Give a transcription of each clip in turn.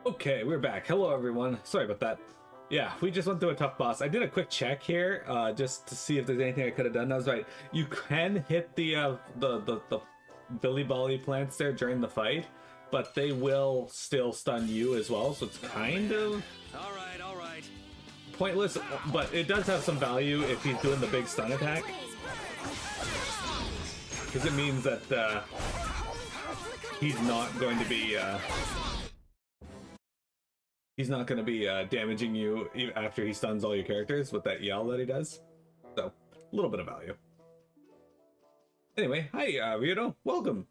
Okay, we're back. Hello, everyone. Sorry about that. Yeah, we just went through a tough boss. I did a quick check here, just to see if there's anything I could have done. I was right. You can hit the Billy Bolly plants there during the fight, but they will still stun you as well. So it's kind of all right. pointless. But it does have some value if he's doing the big stun attack, because it means that he's not going to be. He's not going to be damaging you after he stuns all your characters with that yell that he does. So, a little bit of value. Anyway, hi, Ryudo. Welcome.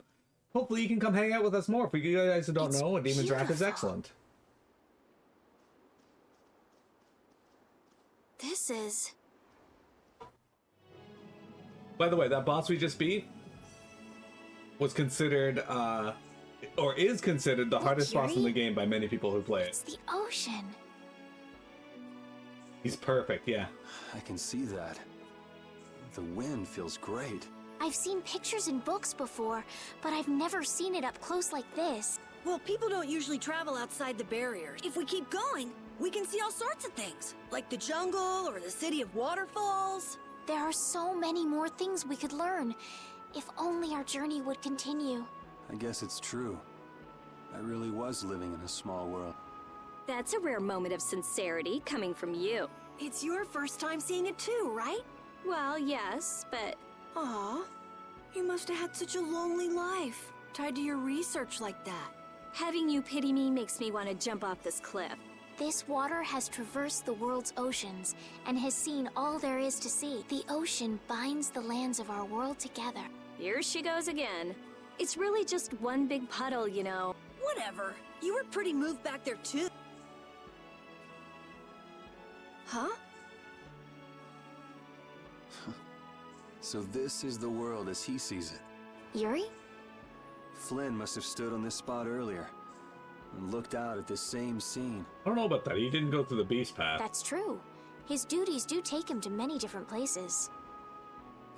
Hopefully you can come hang out with us more. For you guys who don't know, a Demon's Wrath is excellent. This is... By the way, that boss we just beat was considered... or is considered the hardest boss in the game by many people who play it. It's the ocean. He's perfect, yeah. I can see that. The wind feels great. I've seen pictures in books before, but I've never seen it up close like this. Well, people don't usually travel outside the barriers. If we keep going, we can see all sorts of things, like the jungle or the city of waterfalls. There are so many more things we could learn, if only our journey would continue. I guess it's true. I really was living in a small world. That's a rare moment of sincerity coming from you. It's your first time seeing it too, right? Well, yes, but... Aw, you must have had such a lonely life, tied to your research like that. Having you pity me makes me want to jump off this cliff. This water has traversed the world's oceans and has seen all there is to see. The ocean binds the lands of our world together. Here she goes again. It's really just one big puddle, you know. Whatever. You were pretty moved back there too. Huh? So this is the world as he sees it. Yuri? Flynn must have stood on this spot earlier and looked out at this same scene. I don't know about that. He didn't go through the beast path. That's true. His duties do take him to many different places.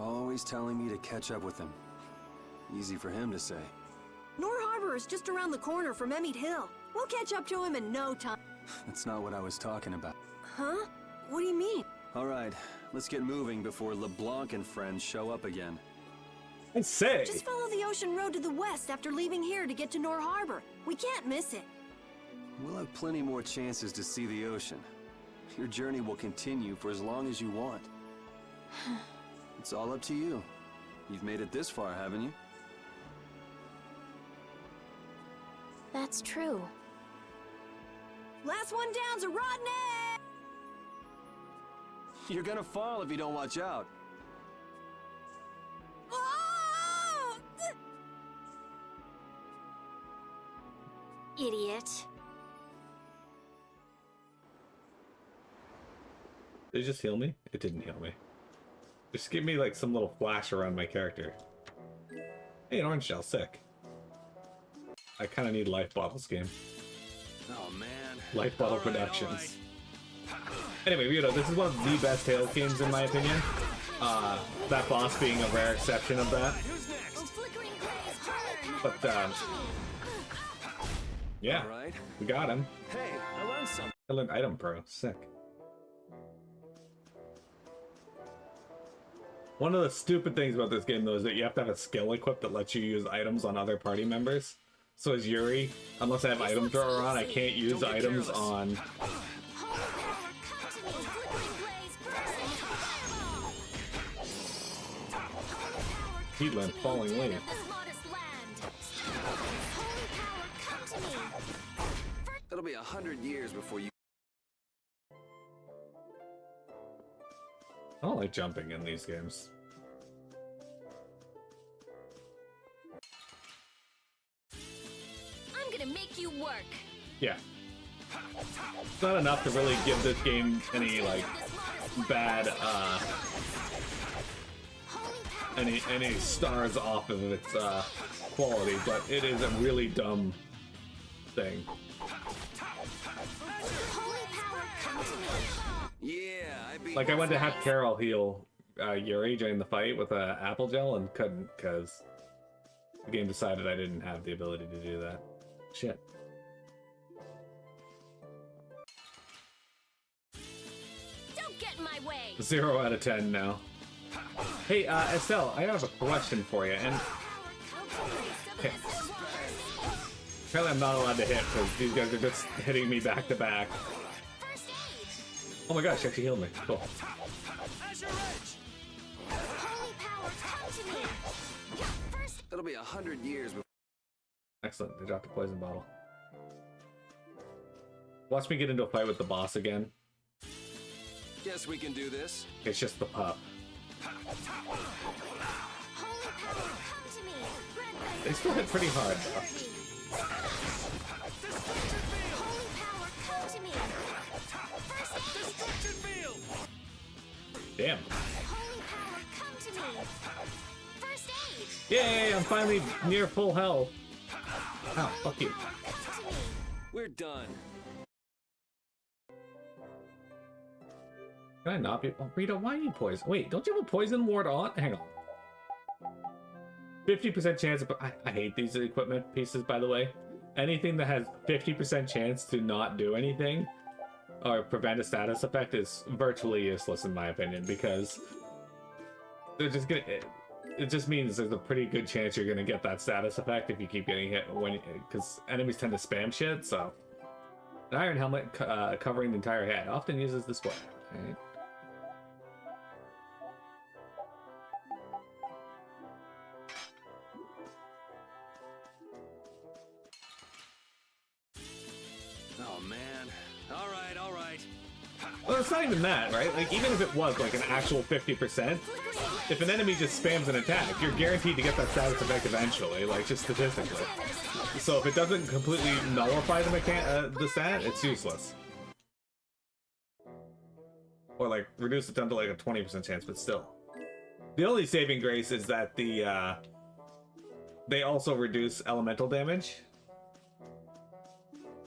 Always telling me to catch up with him. Easy for him to say. Nor Harbor is just around the corner from Emmett Hill. We'll catch up to him in no time. That's not what I was talking about. Huh? What do you mean? All right, let's get moving before LeBlanc and friends show up again. I say. Just follow the ocean road to the west after leaving here to get to Nor Harbor. We can't miss it. We'll have plenty more chances to see the ocean. Your journey will continue for as long as you want. It's all up to you. You've made it this far, haven't you? That's true. Last one down's a Rodney! You're gonna fall if you don't watch out. Oh! Idiot. Did it just heal me? It didn't heal me. Just give me like some little flash around my character. Hey, an orange shell, sick. I kind of need life bottles game. Oh man. Life bottle productions. Anyway, you know, this is one of the best Tales games in my opinion. That boss being a rare exception of that. But yeah, we got him. Hey, I learned something. I learned item pro, sick. One of the stupid things about this game though is that you have to have a skill equipped that lets you use items on other party members. So as Yuri, unless I have item thrower on, I can't use items on... Heatland, falling leaf. It'll be 100 years before you... I don't like jumping in these games. I'm gonna make you work. Yeah. It's not enough to really give this game any, like, bad, any stars off of its, quality, but it is a really dumb thing. Like, I went to have Carol heal Yuri during the fight with apple gel and couldn't because the game decided I didn't have the ability to do that. Shit. get in my way. 0 out of 10 now. Hey, Estelle, I have a question for you, and okay. Apparently I'm not allowed to hit because these guys are just hitting me back to back. Oh my gosh, she actually healed me. Cool. It'll be 100 years before. Excellent. They dropped a poison bottle. Watch me get into a fight with the boss again. Guess we can do this. It's just the pup. They still hit pretty hard, though. Damn. Yay, I'm finally near full health. Ow, fuck you. We're done. Can I not be? Oh, Rita, why are you poison? Wait, don't you have a poison ward on? Hang on. 50% chance of, I hate these equipment pieces, by the way. Anything that has 50% chance to not do anything or prevent a status effect is virtually useless in my opinion, because they're just gonna, it just means there's a pretty good chance you're gonna get that status effect if you keep getting hit when, because enemies tend to spam shit. So an iron helmet covering the entire head often uses this way. Right? Oh man. All right, all right. Well, it's not even that, right? Like, even if it was like an actual 50%, if an enemy just spams an attack, you're guaranteed to get that status effect eventually, like, just statistically. So if it doesn't completely nullify the stat, it's useless. Or, like, reduce it down to, like, a 20% chance, but still. The only saving grace is that they also reduce elemental damage.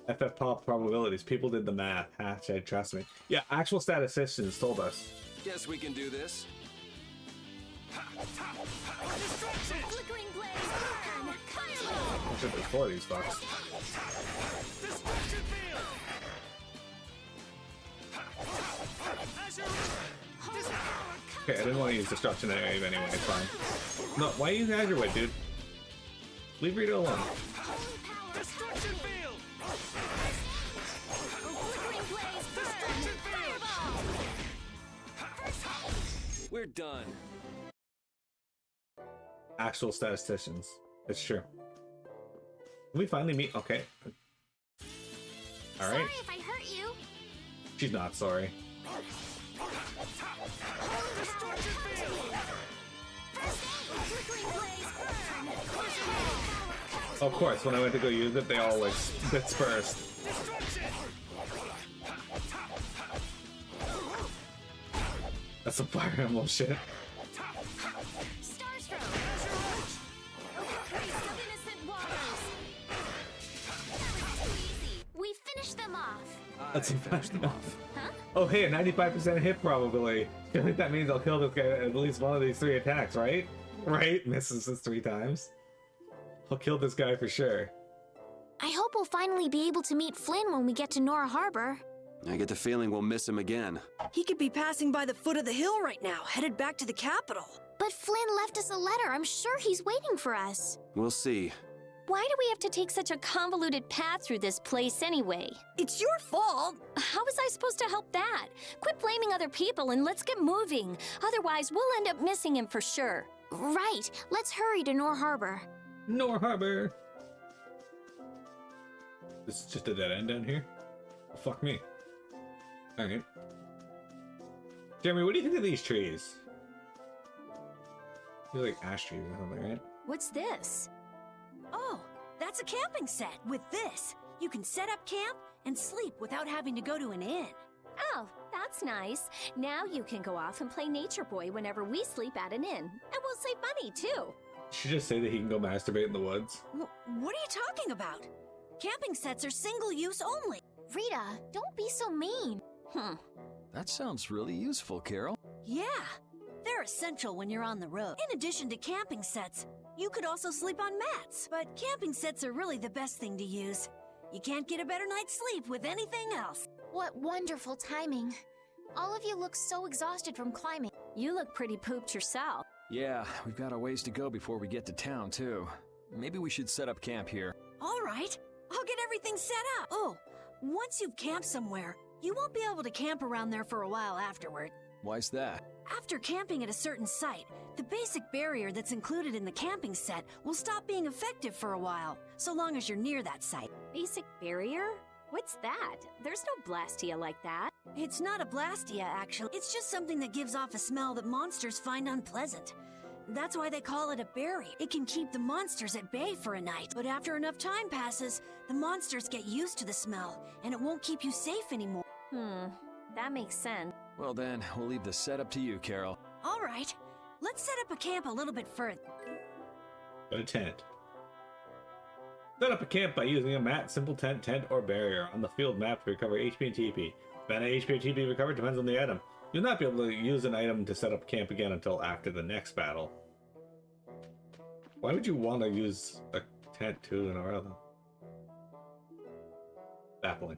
FF pop probabilities. People did the math. Hashtag trust me. Yeah, actual statisticians told us. Guess we can do this. I should destroy these fucks. Okay, I didn't want to use destruction anyway, it's fine. No, why use Azure Wave, dude? Leave Rita alone. We're done. Actual statisticians. It's true. Can we finally meet? Okay. Alright. Sorry if I hurt you. She's not sorry. Of course, when I went to go use it, they all like dispersed. That's some Fire Emblem shit. We finished them off. That's finished them off. Huh? Oh hey, a 95% hit probability. I feel like that means I'll kill this guy at least one of these 3 attacks, right? Right? Misses us 3 times. I'll kill this guy for sure. I hope we'll finally be able to meet Flynn when we get to Nor Harbor. I get the feeling we'll miss him again. He could be passing by the foot of the hill right now, headed back to the capital. But Flynn left us a letter. I'm sure he's waiting for us. We'll see. Why do we have to take such a convoluted path through this place anyway? It's your fault. How was I supposed to help that? Quit blaming other people and let's get moving. Otherwise, we'll end up missing him for sure. Right. Let's hurry to Nor Harbor. Nor Harbor. This is just a dead end down here? Well, fuck me. Alright. Jeremy, what do you think of these trees? They're like ash trees or something, right? What's this? Oh, that's a camping set. With this, you can set up camp and sleep without having to go to an inn. Oh, that's nice. Now you can go off and play Nature Boy whenever we sleep at an inn. And we'll save money, too. Should just say that he can go masturbate in the woods. What are you talking about? Camping sets are single-use only. Rita, don't be so mean. That sounds really useful, Carol. Yeah, they're essential when you're on the road. In addition to camping sets, you could also sleep on mats. But camping sets are really the best thing to use. You can't get a better night's sleep with anything else. What wonderful timing. All of you look so exhausted from climbing. You look pretty pooped yourself. Yeah, we've got a ways to go before we get to town, too. Maybe we should set up camp here. All right, I'll get everything set up. Oh, once you've camped somewhere, you won't be able to camp around there for a while afterward. Why's that? After camping at a certain site, the basic barrier that's included in the camping set will stop being effective for a while, so long as you're near that site. Basic barrier? What's that? There's no Blastia like that. It's not a Blastia, actually. It's just something that gives off a smell that monsters find unpleasant. That's why they call it a barrier. It can keep the monsters at bay for a night, but after enough time passes, the monsters get used to the smell, and it won't keep you safe anymore. That makes sense. Well then, we'll leave the setup to you, Carol. All right, let's set up a camp a little bit further. A tent. Set up a camp by using a mat, simple tent, or barrier on the field map to recover HP and TP. Amount of HP or TP recovered depends on the item. You'll not be able to use an item to set up camp again until after the next battle. Why would you want to use a tent too in a row though? Baffling.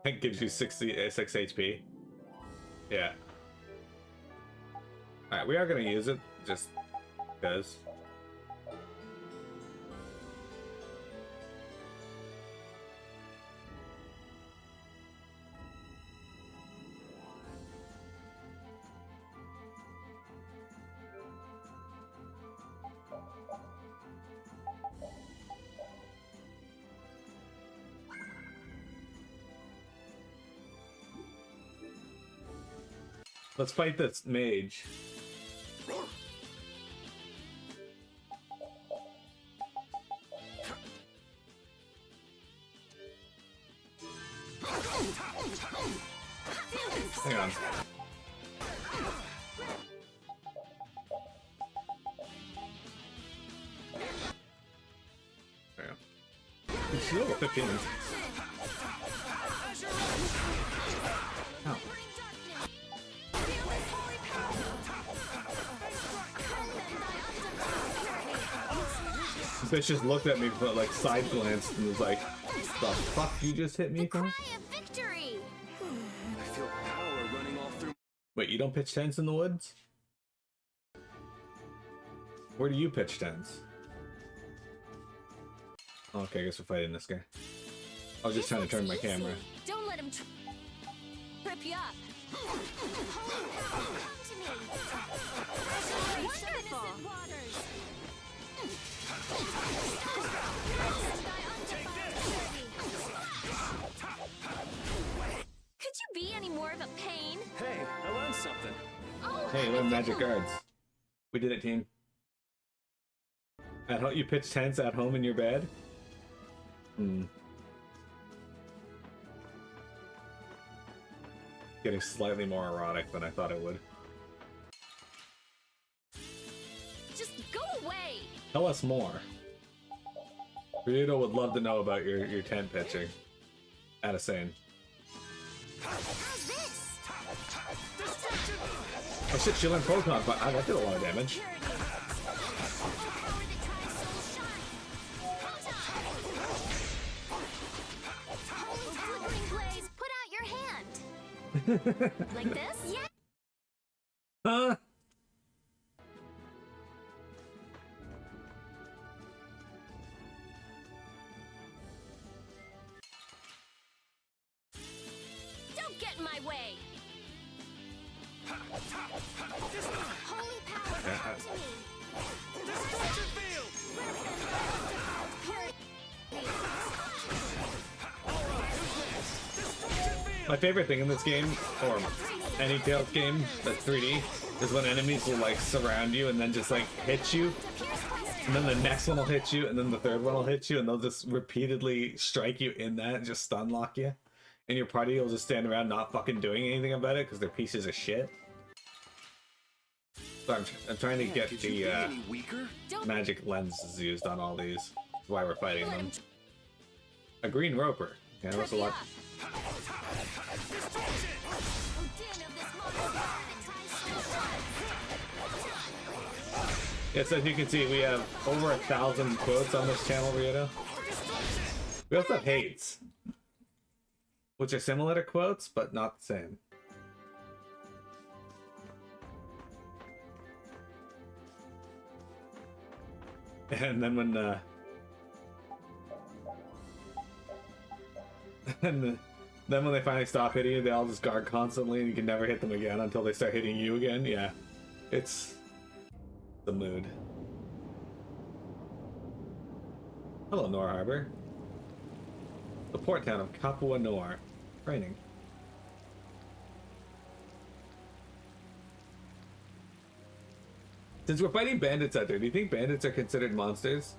Tent gives you 6 HP. Yeah. Alright, we are going to use it, just because. Let's fight this mage. Hang on. There you go. She's level 15. Oh. Bitch just looked at me but like side glanced and was like, "The fuck you just hit me from?" Cry of victory! I feel power running all through. Wait, you don't pitch tents in the woods? Where do you pitch tents? Okay, I guess we're fighting this guy. I was just trying to turn my camera. Don't let him trip you up. Wonderful. Could you be any more of a pain? Hey, I learned something. Oh, Hey, we're magic guards. We did it, team. At home, you pitch tents at home in your bed? Getting slightly more erotic than I thought it would. just go away. Tell us more. Rito would love to know about your tent pitching. At a sane. How's this? Oh shit, she learned Pokemon, but that did a lot of damage. Put out your hand. Like this? Yeah. Huh? Don't get in my way. Holy power, come to me. My favorite thing in this game, or any Tales game that's 3D, is when enemies will like surround you and then just like hit you, and then the next one will hit you, and then the third one will hit you, and they'll just repeatedly strike you in that and just stun lock you, and your party will just stand around not fucking doing anything about it because they're pieces of shit. So I'm trying to get Could you be the any weaker? magic lenses used on all these. That's why we're fighting them. A green roper. Yeah, that's a lot. Yes, as you can see, we have over 1,000 quotes on this channel, Rito. We also have hates, which are similar to quotes, but not the same. And then when and then when they finally stop hitting you, they all just guard constantly, and you can never hit them again until they start hitting you again. Yeah, it's the mood. Hello, Nor Harbor. The port town of Capua Nor. Training. Since we're fighting bandits out there, do you think bandits are considered monsters?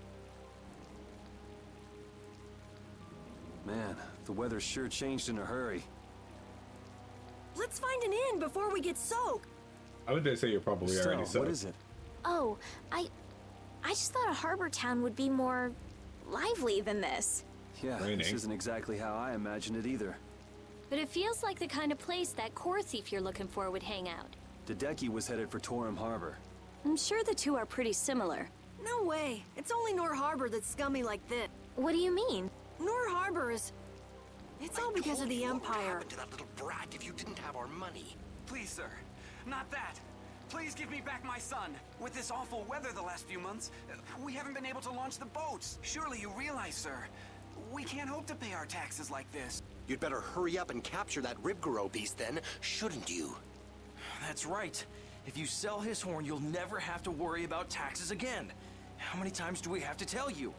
Man, the weather sure changed in a hurry. Let's find an inn before we get soaked. I would dare say you're probably already Estelle, so. what is it? Oh, I just thought a harbor town would be more lively than this. Yeah, Raining. this isn't exactly how I imagined it either. But it feels like the kind of place that core thief you're looking for would hang out. Dedeki was headed for Torim Harbor. I'm sure the two are pretty similar. No way. It's only Nor Harbor that's scummy like this. What do you mean? Nor Harbor is... It's all because of the Empire. What would happen to that little brat if you didn't have our money? Please, sir. Not that. Please give me back my son. With this awful weather the last few months, we haven't been able to launch the boats. Surely you realize, sir, we can't hope to pay our taxes like this. You'd better hurry up and capture that Ribgaro beast then, shouldn't you? That's right. If you sell his horn, you'll never have to worry about taxes again. How many times do we have to tell you?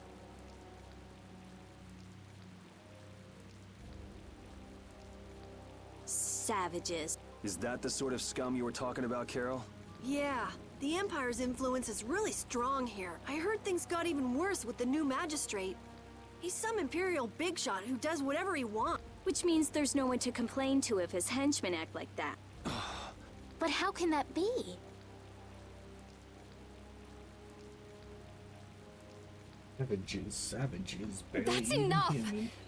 Savages. Is that the sort of scum you were talking about, Carol? Yeah, the Empire's influence is really strong here. I heard things got even worse with the new magistrate. He's some Imperial bigshot who does whatever he wants. Which means there's no one to complain to if his henchmen act like that. But how can that be? Savages, That's enough!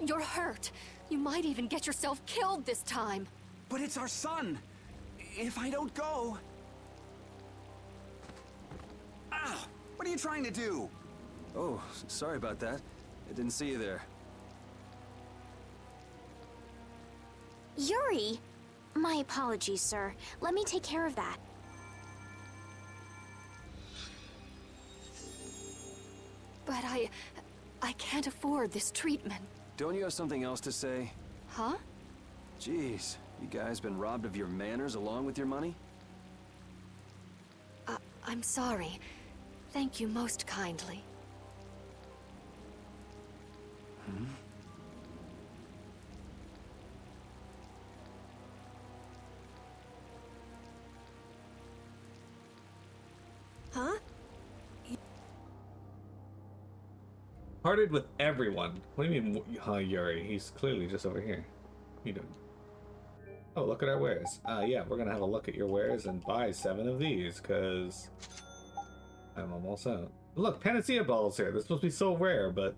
You're hurt. You might even get yourself killed this time. But it's our son. If I don't go... Ow! What are you trying to do? Oh, sorry about that. I didn't see you there. Yuri! My apologies, sir. Let me take care of that. But I can't afford this treatment. Don't you have something else to say? Huh? Jeez, you guys been robbed of your manners along with your money? I'm sorry. Thank you most kindly. Huh? Parted with everyone. What do you mean, huh, Yuri? He's clearly just over here. What are you doing? Oh, look at our wares. Yeah, we're gonna have a look at your wares and buy 7 of these, because I'm almost out. Look, Panacea balls here. They're supposed to be so rare, but...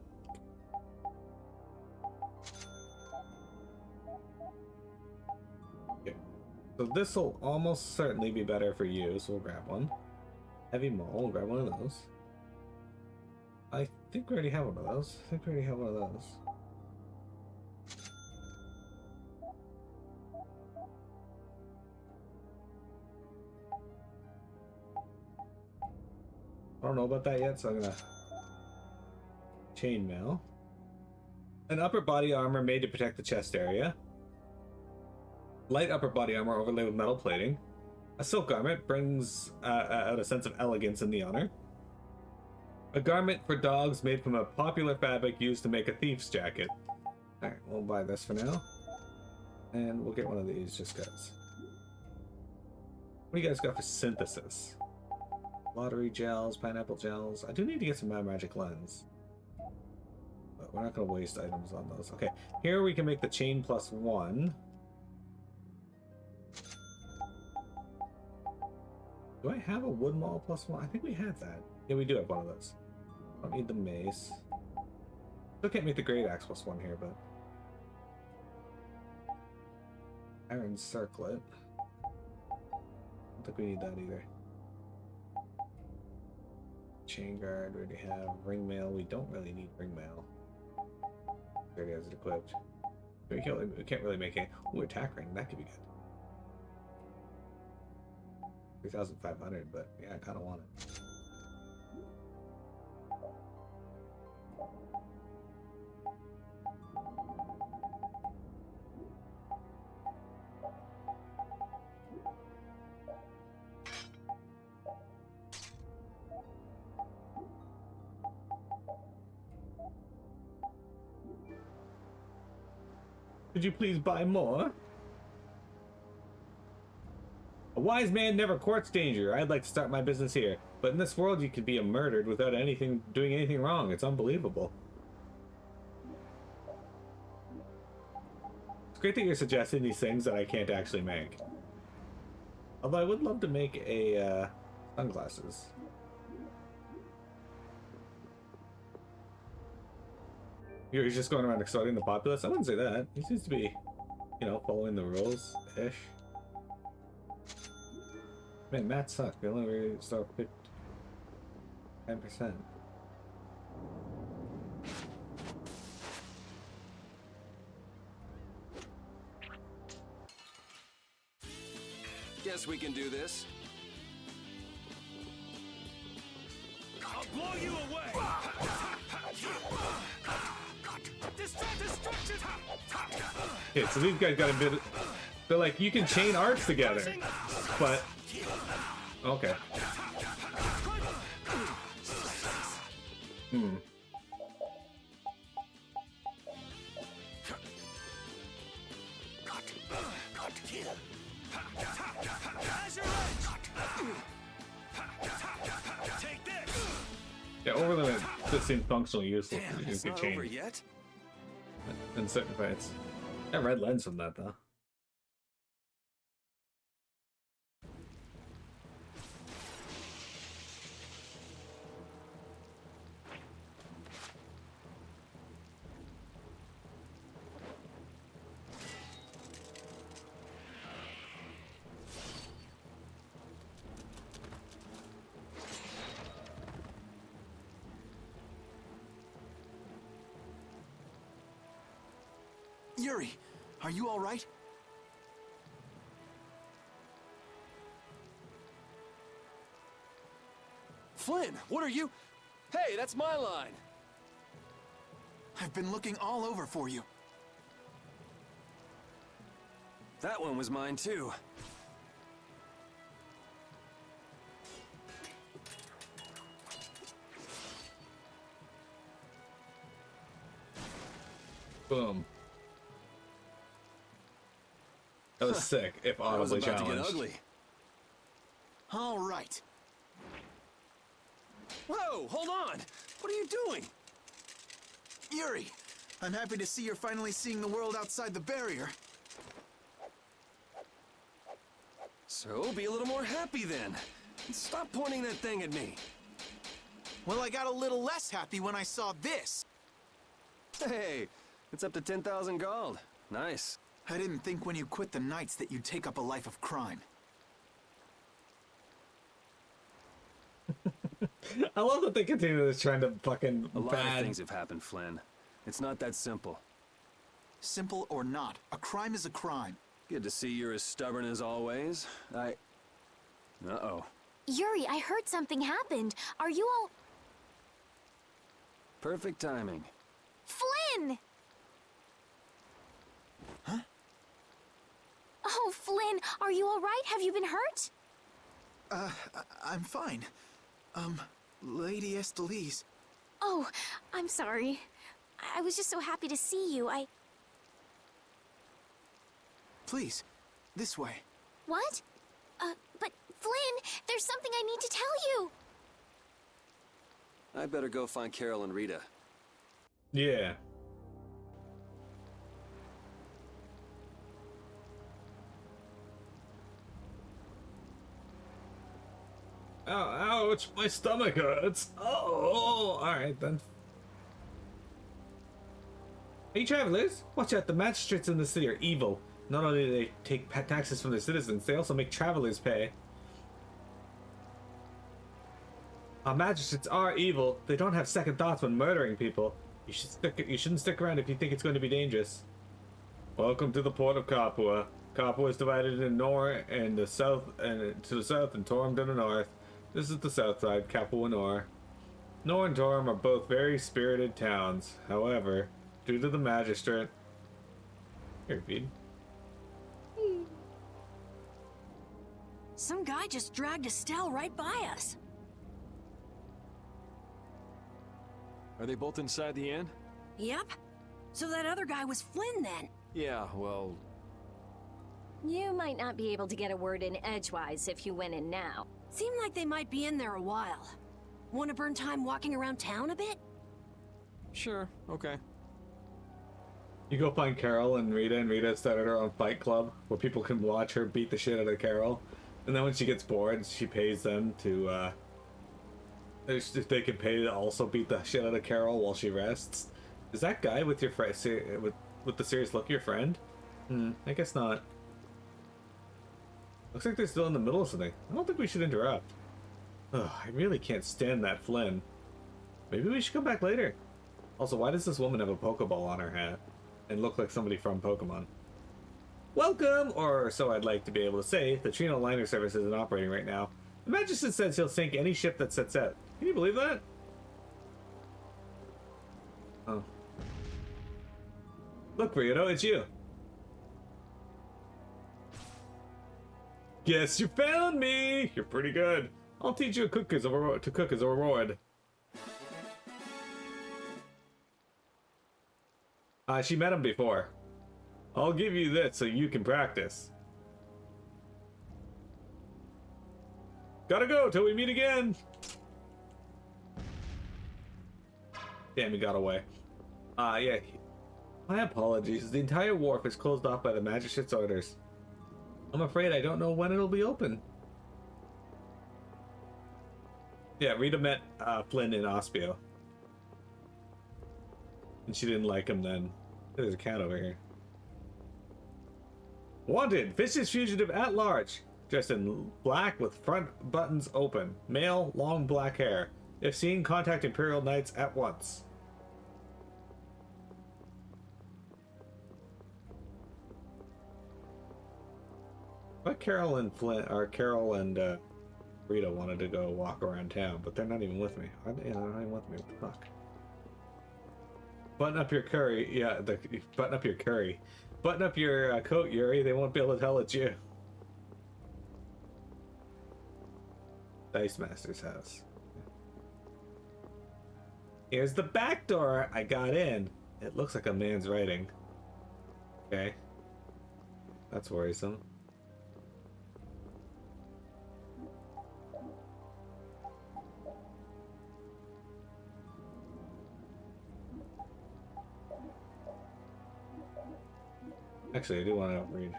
Okay. So this will almost certainly be better for you, so we'll grab one. Heavy maul, we'll grab one of those. I think we already have one of those. I don't know about that yet, so I'm gonna chainmail. An upper body armor made to protect the chest area. Light upper body armor overlaid with metal plating. A silk garment brings out a sense of elegance in the honor. A garment for dogs made from a popular fabric used to make a thief's jacket. Alright, we'll buy this for now. And we'll get one of these just because. What do you guys got for synthesis? Lottery gels, pineapple gels. I do need to get some magic lens. But we're not going to waste items on those. Okay, here we can make the chain +1. Do I have a wood maul +1? I think we had that. Yeah, we do have one of those. Don't need the mace. Still can't make the great axe +1 here, but... Iron circlet. Don't think we need that either. Chain guard, we already have. Ring mail, we don't really need ring mail. Already has it equipped. We can't really make it. Ooh, attack ring, that could be good. 3,500, but yeah, I kind of want it. Could you please buy more? A wise man never courts danger. I'd like to start my business here. But in this world, you could be murdered without doing anything wrong. It's unbelievable. It's great that you're suggesting these things that I can't actually make. Although I would love to make a, sunglasses. He's just going around exploiting the populace? I wouldn't say that. He seems to be, you know, following the rules-ish. Man, Matt sucked. We only really start 10%. Guess we can do this. I'll blow you away! Okay, so these guys got a bit. They're like, you can chain arts together, but okay. Yeah, overlimit just seems functionally useless. Damn, it's not over yet. In certain fights. That red lens from that though. Yuri, are you all right? Flynn, what are you? Hey, that's my line. I've been looking all over for you. That one was mine too. Boom. That was sick, if I was audibly about to get challenged. ugly. All right. Whoa, hold on! What are you doing? Yuri, I'm happy to see you're finally seeing the world outside the barrier. So, be a little more happy then. Stop pointing that thing at me. Well, I got a little less happy when I saw this. Hey, it's up to 10,000 gold. Nice. I didn't think when you quit the Knights that you'd take up a life of crime. I love that they continue this trend of fucking A lot bad. of things have happened, Flynn. It's not that simple. Simple or not, a crime is a crime. Good to see you're as stubborn as always. Uh-oh. Yuri, I heard something happened. Are you all... Perfect timing. Flynn! Huh? Oh, Flynn, are you all right? Have you been hurt? I'm fine. Lady Estelise. Oh, I'm sorry. I was just so happy to see you. Please, this way. What? But Flynn, there's something I need to tell you. I better go find Carol and Rita. Yeah. Ouch, my stomach hurts. Oh, alright then. Hey travelers, watch out, the magistrates in the city are evil. Not only do they take taxes from their citizens, they also make travelers pay. Our magistrates are evil. They don't have second thoughts when murdering people. You shouldn't stick around if you think it's going to be dangerous. Welcome to the port of Capua. Capua is divided into Nor and the south, and to the south, and Torum to the north. This is the south side, Capua Nor. Nor and Torum are both very spirited towns. However, due to the magistrate... Here, Bede. Some guy just dragged Estelle right by us. Are they both inside the inn? Yep. So that other guy was Flynn then? Yeah, well, You might not be able to get a word in edgewise if you went in now. Seemed like they might be in there a while. Want to burn time walking around town a bit? sure, okay. You go find Carol and Rita started her own fight club where people can watch her beat the shit out of Carol. And then when she gets bored, she pays them to, if they can pay to also beat the shit out of Carol while she rests. Is that guy with your friend, with the serious look, your friend? I guess not. Looks like they're still in the middle of something. I don't think we should interrupt. Ugh, I really can't stand that Flynn. Maybe we should come back later. Also, why does this woman have a Pokeball on her hat and look like somebody from Pokemon? Welcome, or so I'd like to be able to say. The Trino liner service isn't operating right now. The Magistrate says he'll sink any ship that sets out. Can you believe that? Oh. Look, Rito, it's you. Guess you found me! You're pretty good. I'll teach you to cook as a reward. She met him before. I'll give you this so you can practice. Gotta go till we meet again! Damn, he got away. Yeah. My apologies. The entire wharf is closed off by the Magistrate's orders. I'm afraid I don't know when it'll be open. Yeah, Rita met Flynn in Ospio. And she didn't like him then. There's a cat over here. Wanted! Vicious fugitive at large. Dressed in black with front buttons open. Male, long black hair. If seen, contact Imperial Knights at once. But Carol and Rita wanted to go walk around town, but they're not even with me. They're not even with me. What the fuck? Button up your curry. Yeah, button up your curry. Button up your coat, Yuri. They won't be able to tell it's you. Dice Master's house. Here's the back door. I got in. It looks like a man's writing. Okay. That's worrisome. Actually, I do want to read.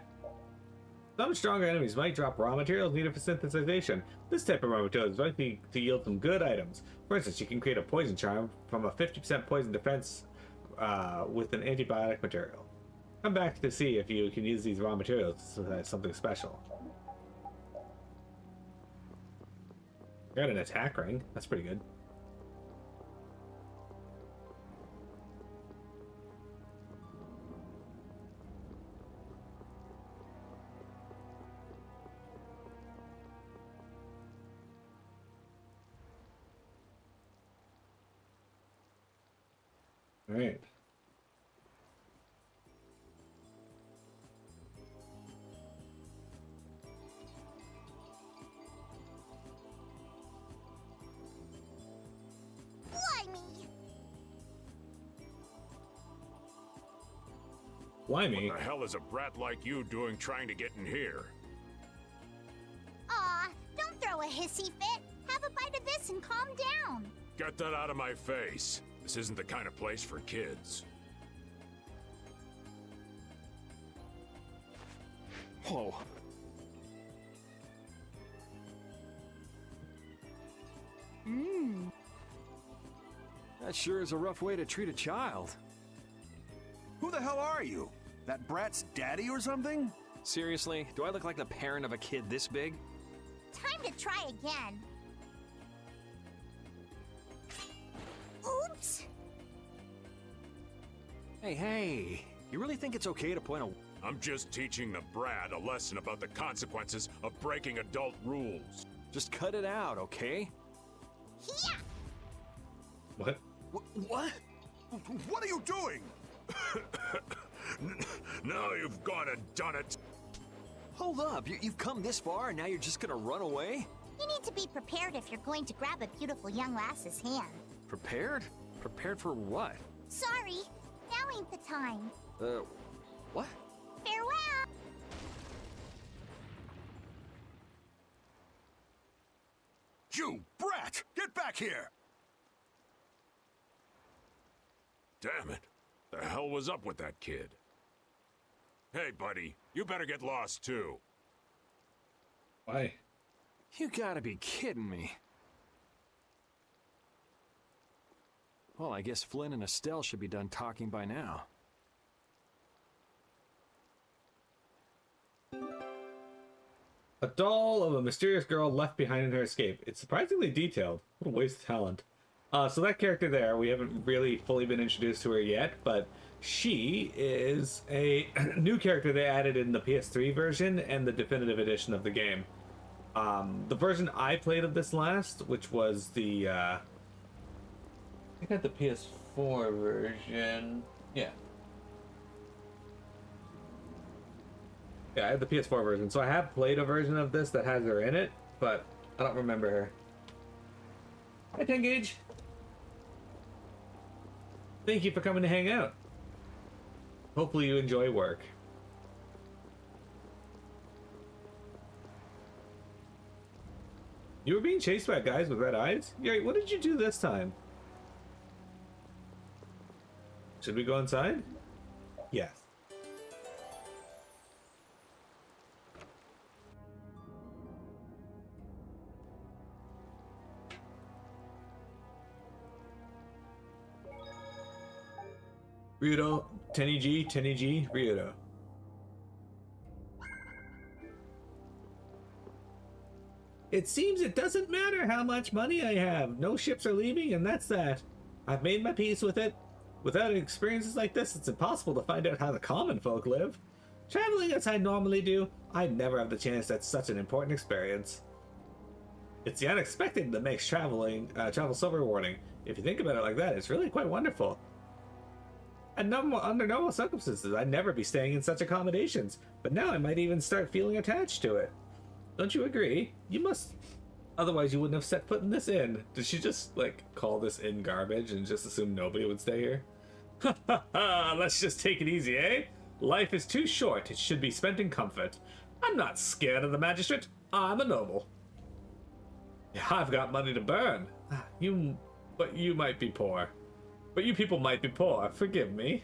Some stronger enemies might drop raw materials needed for synthesization. This type of raw material is likely to yield some good items. For instance, you can create a poison charm from a 50% poison defense with an antibiotic material. Come back to see if you can use these raw materials as something special. Got an attack ring. That's pretty good. All right. Blimey. What the hell is a brat like you doing trying to get in here? Aw, don't throw a hissy fit. Have a bite of this and calm down. Get that out of my face. This isn't the kind of place for kids. Whoa. That sure is a rough way to treat a child. Who the hell are you? That brat's daddy or something? Seriously, do I look like the parent of a kid this big? Time to try again. Oops. Hey, you really think it's okay to point a... I'm just teaching the brat a lesson about the consequences of breaking adult rules. Just cut it out, okay? Yeah. What? What? What are you doing? Now you've gone and done it. Hold up, you've come this far and now you're just gonna run away? You need to be prepared if you're going to grab a beautiful young lass's hand. Prepared? Prepared for what? Sorry. Now ain't the time. What? Farewell! You brat! Get back here! Damn it. The hell was up with that kid? Hey, buddy, you better get lost too. Why? You gotta be kidding me. Well, I guess Flynn and Estelle should be done talking by now. A doll of a mysterious girl left behind in her escape. It's surprisingly detailed. What a waste of talent. So that character there, we haven't really fully been introduced to her yet, but she is a new character they added in the PS3 version and the definitive edition of the game. The version I played of this last, which was the, I think I had the PS4 version. Yeah. Yeah, I had the PS4 version, so I have played a version of this that has her in it, but I don't remember her. Hi, 10 Gauge. Thank you for coming to hang out. Hopefully you enjoy work. You were being chased by guys with red eyes? Yuri, what did you do this time? Should we go inside? Yes. Ryudo, Tenny G, Ryudo. It seems it doesn't matter how much money I have. No ships are leaving, and that's that. I've made my peace with it. Without experiences like this, it's impossible to find out how the common folk live. Traveling as I normally do, I'd never have the chance. That's such an important experience. It's the unexpected that makes travel so rewarding. If you think about it like that, it's really quite wonderful. And under normal circumstances, I'd never be staying in such accommodations, but now I might even start feeling attached to it. Don't you agree? You must. Otherwise, you wouldn't have set foot in this inn. Did she just, like, call this inn garbage and just assume nobody would stay here? Ha ha ha! Let's just take it easy, eh? Life is too short. It should be spent in comfort. I'm not scared of the magistrate. I'm a noble. Yeah, I've got money to burn. But you might be poor. But you people might be poor. Forgive me.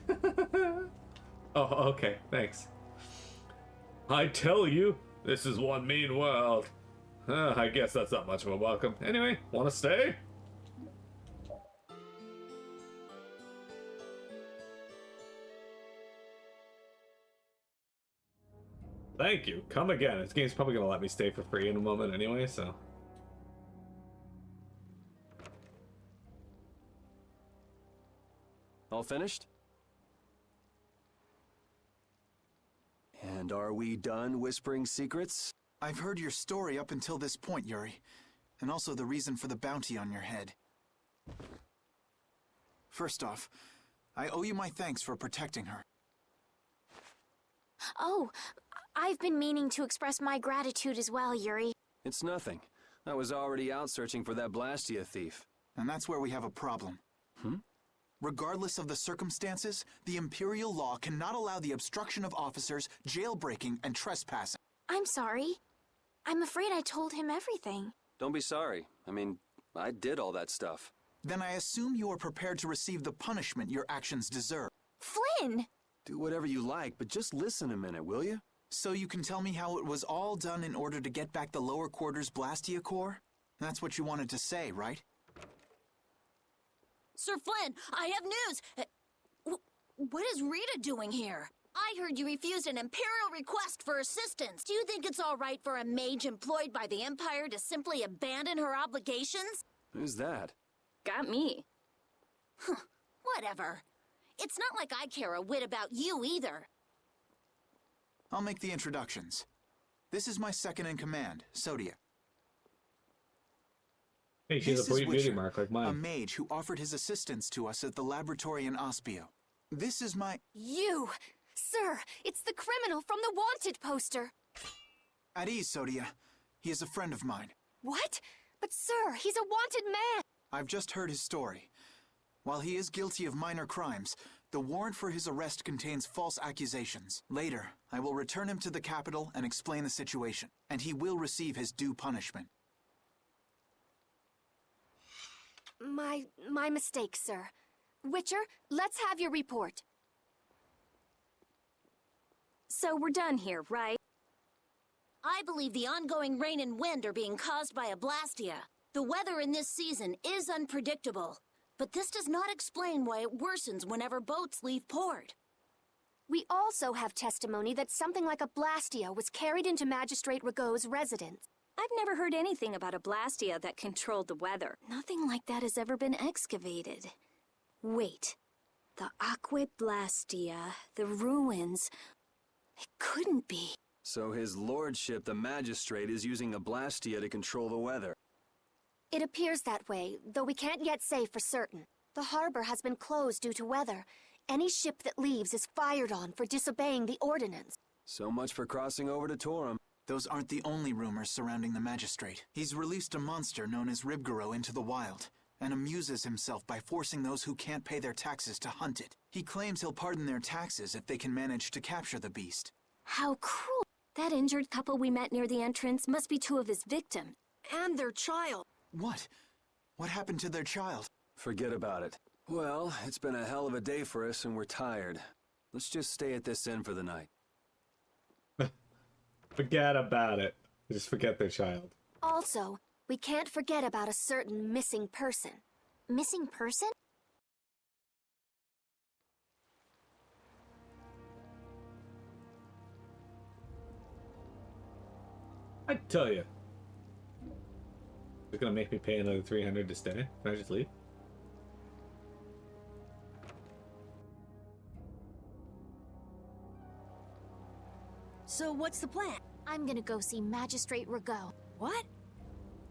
Oh, okay. Thanks. I tell you, this is one mean world. I guess that's not much of a welcome. Anyway, want to stay? Thank you. Come again. This game's probably going to let me stay for free in a moment anyway, so... All finished? And are we done whispering secrets? I've heard your story up until this point, Yuri, and also the reason for the bounty on your head. First off, I owe you my thanks for protecting her. Oh, I've been meaning to express my gratitude as well, Yuri. It's nothing. I was already out searching for that Blastia thief. And that's where we have a problem. Regardless of the circumstances, the Imperial law cannot allow the obstruction of officers, jailbreaking, and trespassing. I'm sorry. I'm afraid I told him everything. Don't be sorry. I mean, I did all that stuff. Then I assume you are prepared to receive the punishment your actions deserve. Flynn! Do whatever you like, but just listen a minute, will you? So you can tell me how it was all done in order to get back the lower quarters Blastia core? That's what you wanted to say, right? Sir Flynn, I have news! What is Rita doing here? I heard you refused an Imperial request for assistance. Do you think it's all right for a mage employed by the Empire to simply abandon her obligations? Who's that? Got me. Whatever. It's not like I care a whit about you either. I'll make the introductions. This is my second in command, Sodia. Hey, she has a beauty mark like mine. A mage who offered his assistance to us at the laboratory in Ospio. This is my... You! Sir, it's the criminal from the wanted poster. At ease, Sodia. He is a friend of mine. What? But sir, he's a wanted man! I've just heard his story. While he is guilty of minor crimes, The warrant for his arrest contains false accusations. Later, I will return him to the capital and explain the situation, and he will receive his due punishment. My mistake, sir. Witcher, let's have your report. So we're done here, right? I believe the ongoing rain and wind are being caused by a Blastia. The weather in this season is unpredictable, but this does not explain why it worsens whenever boats leave port. We also have testimony that something like a Blastia was carried into Magistrate Rigaud's residence. I've never heard anything about a Blastia that controlled the weather. Nothing like that has ever been excavated. Wait. The Aqua Blastia, the ruins... It couldn't be. So his lordship, the magistrate, is using a Blastia to control the weather. It appears that way, though we can't yet say for certain. The harbor has been closed due to weather. Any ship that leaves is fired on for disobeying the ordinance. So much for crossing over to Torum. Those aren't the only rumors surrounding the magistrate. He's released a monster known as Ribgaro into the wild, and amuses himself by forcing those who can't pay their taxes to hunt it. He claims he'll pardon their taxes if they can manage to capture the beast. How cruel. That injured couple we met near the entrance must be two of his victims. And their child. What? What happened to their child? Forget about it. Well, it's been a hell of a day for us and we're tired. Let's just stay at this inn for the night. Forget about it. Just forget their child. Also, we can't forget about a certain missing person. Missing person? I tell you. They're gonna make me pay another 300 to stay. Can I just leave? So what's the plan? I'm gonna go see Magistrate Rigaud. What?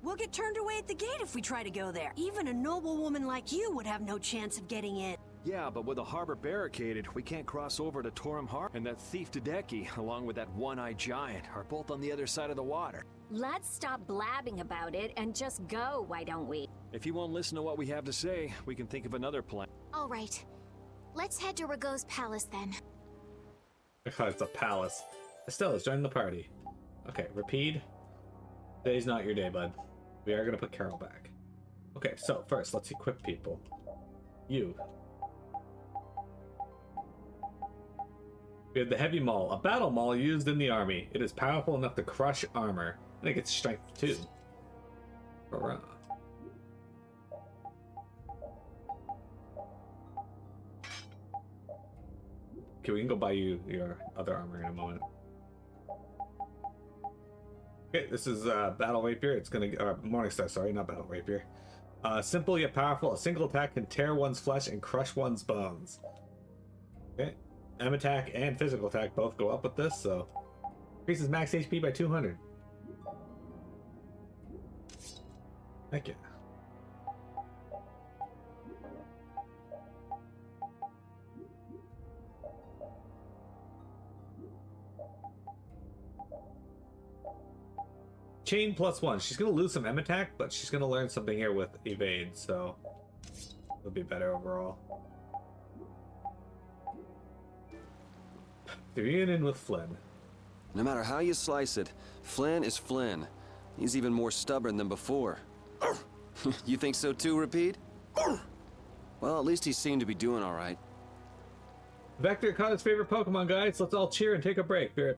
We'll get turned away at the gate if we try to go there. Even a noble woman like you would have no chance of getting in. Yeah, but with the harbor barricaded, we can't cross over to Torum Harbor. And that thief Tadeki, along with that one-eyed giant, are both on the other side of the water. Let's stop blabbing about it and just go, why don't we? If you won't listen to what we have to say, we can think of another plan. All right. Let's head to Rigaud's palace then. It's a palace. Estella's joining the party. Okay, repeat. Today's not your day, bud. We are gonna put Carol back. Okay, so first, let's equip people. You. We have the Heavy Maul, a battle maul used in the army. It is powerful enough to crush armor, and it gets strength too. Hurrah. Okay, we can go buy you your other armor in a moment. Okay, this is Battle Rapier. It's gonna Morningstar, sorry, not Battle Rapier. Simple yet powerful. A single attack can tear one's flesh and crush one's bones. Okay. M attack and physical attack both go up with this, so increases max HP by 200. Heck yeah. Chain +1. She's gonna lose some M attack, but she's gonna learn something here with evade, so it'll be better overall. The reunion with Flynn. No matter how you slice it, Flynn is Flynn. He's even more stubborn than before. You think so too, Repeat? Well, at least he seemed to be doing all right. Vector caught his favorite Pokemon, guys. Let's all cheer and take a break. Be right